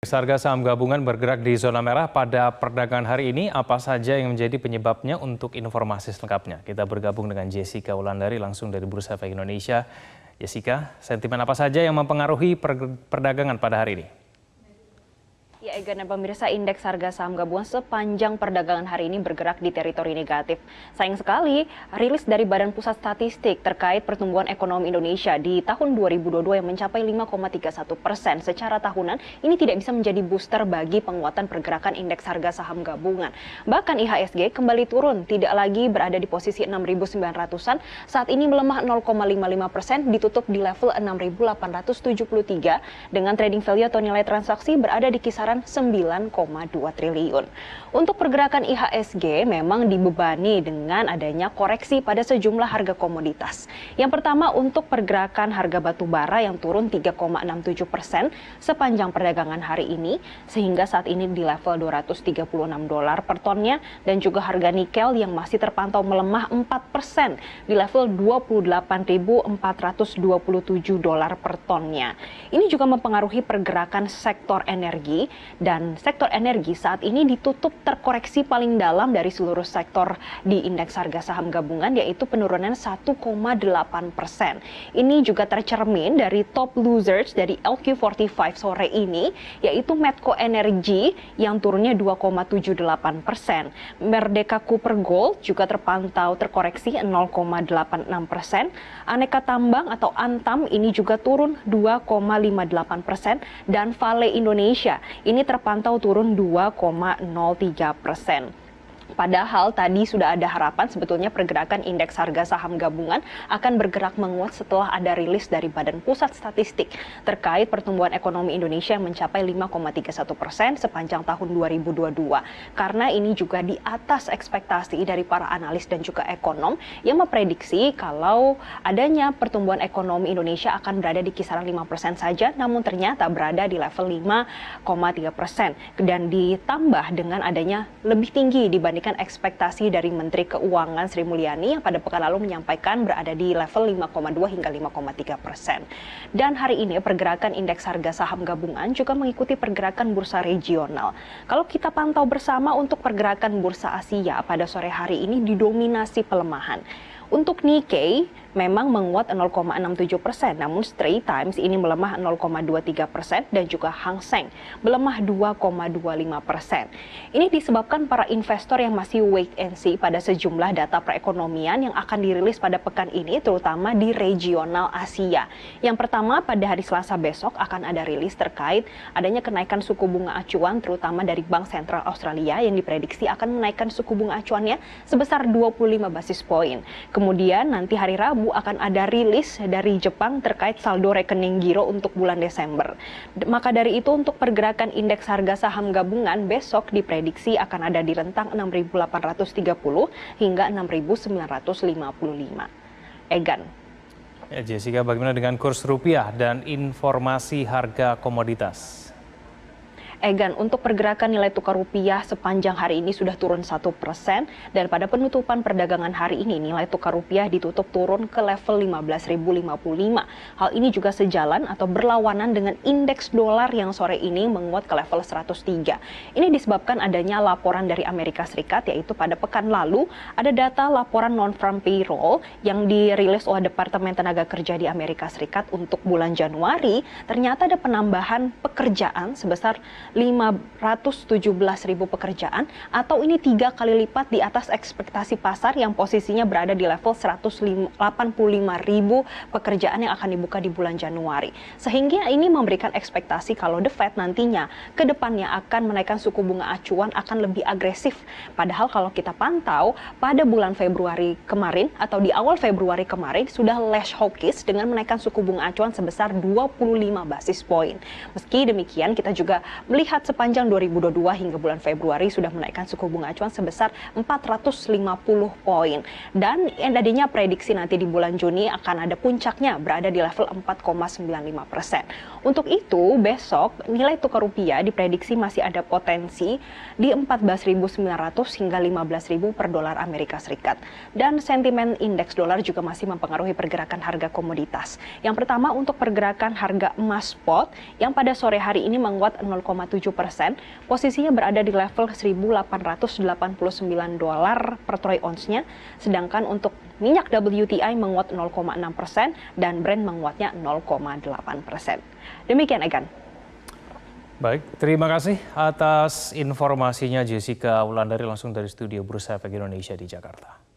Harga saham gabungan bergerak di zona merah pada perdagangan hari ini. Apa saja yang menjadi penyebabnya? Untuk informasi selengkapnya, kita bergabung dengan Jessica Wulandari langsung dari Bursa Efek Indonesia. Jessica, sentimen apa saja yang mempengaruhi perdagangan pada hari ini? Ya, Egan dan pemirsa, indeks harga saham gabungan sepanjang perdagangan hari ini bergerak di teritori negatif. Sayang sekali, rilis dari Badan Pusat Statistik terkait pertumbuhan ekonomi Indonesia di tahun 2022 yang mencapai 5,31% secara tahunan, ini tidak bisa menjadi booster bagi penguatan pergerakan indeks harga saham gabungan. Bahkan IHSG kembali turun, tidak lagi berada di posisi 6.900-an, saat ini melemah 0,55%, ditutup di level 6.873 dengan trading value atau nilai transaksi berada di kisaran 9,2 triliun. Untuk pergerakan IHSG memang dibebani dengan adanya koreksi pada sejumlah harga komoditas. Yang pertama untuk pergerakan harga batu bara yang turun 3,67% sepanjang perdagangan hari ini, sehingga saat ini di level $236 per tonnya, dan juga harga nikel yang masih terpantau melemah 4% di level $28.427 per tonnya. Ini juga mempengaruhi pergerakan sektor energi, dan sektor energi saat ini ditutup terkoreksi paling dalam dari seluruh sektor di indeks harga saham gabungan, yaitu penurunan 1,8%. Ini juga tercermin dari top losers dari LQ45 sore ini, yaitu Medco Energy yang turunnya 2,78%. Merdeka Cooper Gold juga terpantau terkoreksi 0,86%. Aneka Tambang atau Antam ini juga turun 2,58%, dan Vale Indonesia ini terpantau turun 2,03%. Padahal tadi sudah ada harapan sebetulnya pergerakan indeks harga saham gabungan akan bergerak menguat setelah ada rilis dari Badan Pusat Statistik terkait pertumbuhan ekonomi Indonesia yang mencapai 5,31% sepanjang tahun 2022. Karena ini juga di atas ekspektasi dari para analis dan juga ekonom yang memprediksi kalau adanya pertumbuhan ekonomi Indonesia akan berada di kisaran 5% saja, namun ternyata berada di level 5,3%. Dan ditambah dengan adanya lebih tinggi dibanding ekspektasi dari Menteri Keuangan Sri Mulyani yang pada pekan lalu menyampaikan berada di level 5,2 hingga 5,3%. Dan hari ini pergerakan indeks harga saham gabungan juga mengikuti pergerakan bursa regional. Kalau kita pantau bersama untuk pergerakan bursa Asia pada sore hari ini didominasi pelemahan. Untuk Nikkei memang menguat 0,67%, namun Straits Times ini melemah 0,23% dan juga Hang Seng melemah 2,25%. Ini disebabkan para investor yang masih wait and see pada sejumlah data perekonomian yang akan dirilis pada pekan ini, terutama di regional Asia. Yang pertama, pada hari Selasa besok akan ada rilis terkait adanya kenaikan suku bunga acuan, terutama dari Bank Sentral Australia yang diprediksi akan menaikkan suku bunga acuannya sebesar 25 basis poin. Kemudian nanti hari Rabu akan ada rilis dari Jepang terkait saldo rekening giro untuk bulan Desember. Maka dari itu untuk pergerakan indeks harga saham gabungan besok diprediksi akan ada di rentang 6.830 hingga 6.955. Egan. Ya, Jessica, bagaimana dengan kurs rupiah dan informasi harga komoditas? Egan, untuk pergerakan nilai tukar rupiah sepanjang hari ini sudah turun 1%, dan pada penutupan perdagangan hari ini nilai tukar rupiah ditutup turun ke level 15.055. Hal ini juga sejalan atau berlawanan dengan indeks dolar yang sore ini menguat ke level 103. Ini disebabkan adanya laporan dari Amerika Serikat, yaitu pada pekan lalu ada data laporan non-farm payroll yang dirilis oleh Departemen Tenaga Kerja di Amerika Serikat untuk bulan Januari. Ternyata ada penambahan pekerjaan sebesar 517.000 pekerjaan, atau ini 3 kali lipat di atas ekspektasi pasar yang posisinya berada di level 185.000 pekerjaan yang akan dibuka di bulan Januari. Sehingga ini memberikan ekspektasi kalau The Fed nantinya ke depannya akan menaikkan suku bunga acuan akan lebih agresif. Padahal kalau kita pantau pada bulan Februari kemarin atau di awal Februari kemarin sudah less hawkish dengan menaikkan suku bunga acuan sebesar 25 basis poin. Meski demikian kita juga melihat sepanjang 2022 hingga bulan Februari sudah menaikkan suku bunga acuan sebesar 450 poin. Dan adanya prediksi nanti di bulan Juni akan ada puncaknya berada di level 4,95%. Untuk itu besok nilai tukar rupiah diprediksi masih ada potensi di 14.900 hingga 15.000 per dolar Amerika Serikat. Dan sentimen indeks dolar juga masih mempengaruhi pergerakan harga komoditas. Yang pertama untuk pergerakan harga emas spot yang pada sore hari ini menguat 0,3 posisinya berada di level $1.889 per troy ounce-nya, sedangkan untuk minyak WTI menguat 0,6% dan Brent menguatnya 0,8%. Demikian, Egan. Baik, terima kasih atas informasinya Jessica Wulandari langsung dari studio Bursa Efek Indonesia di Jakarta.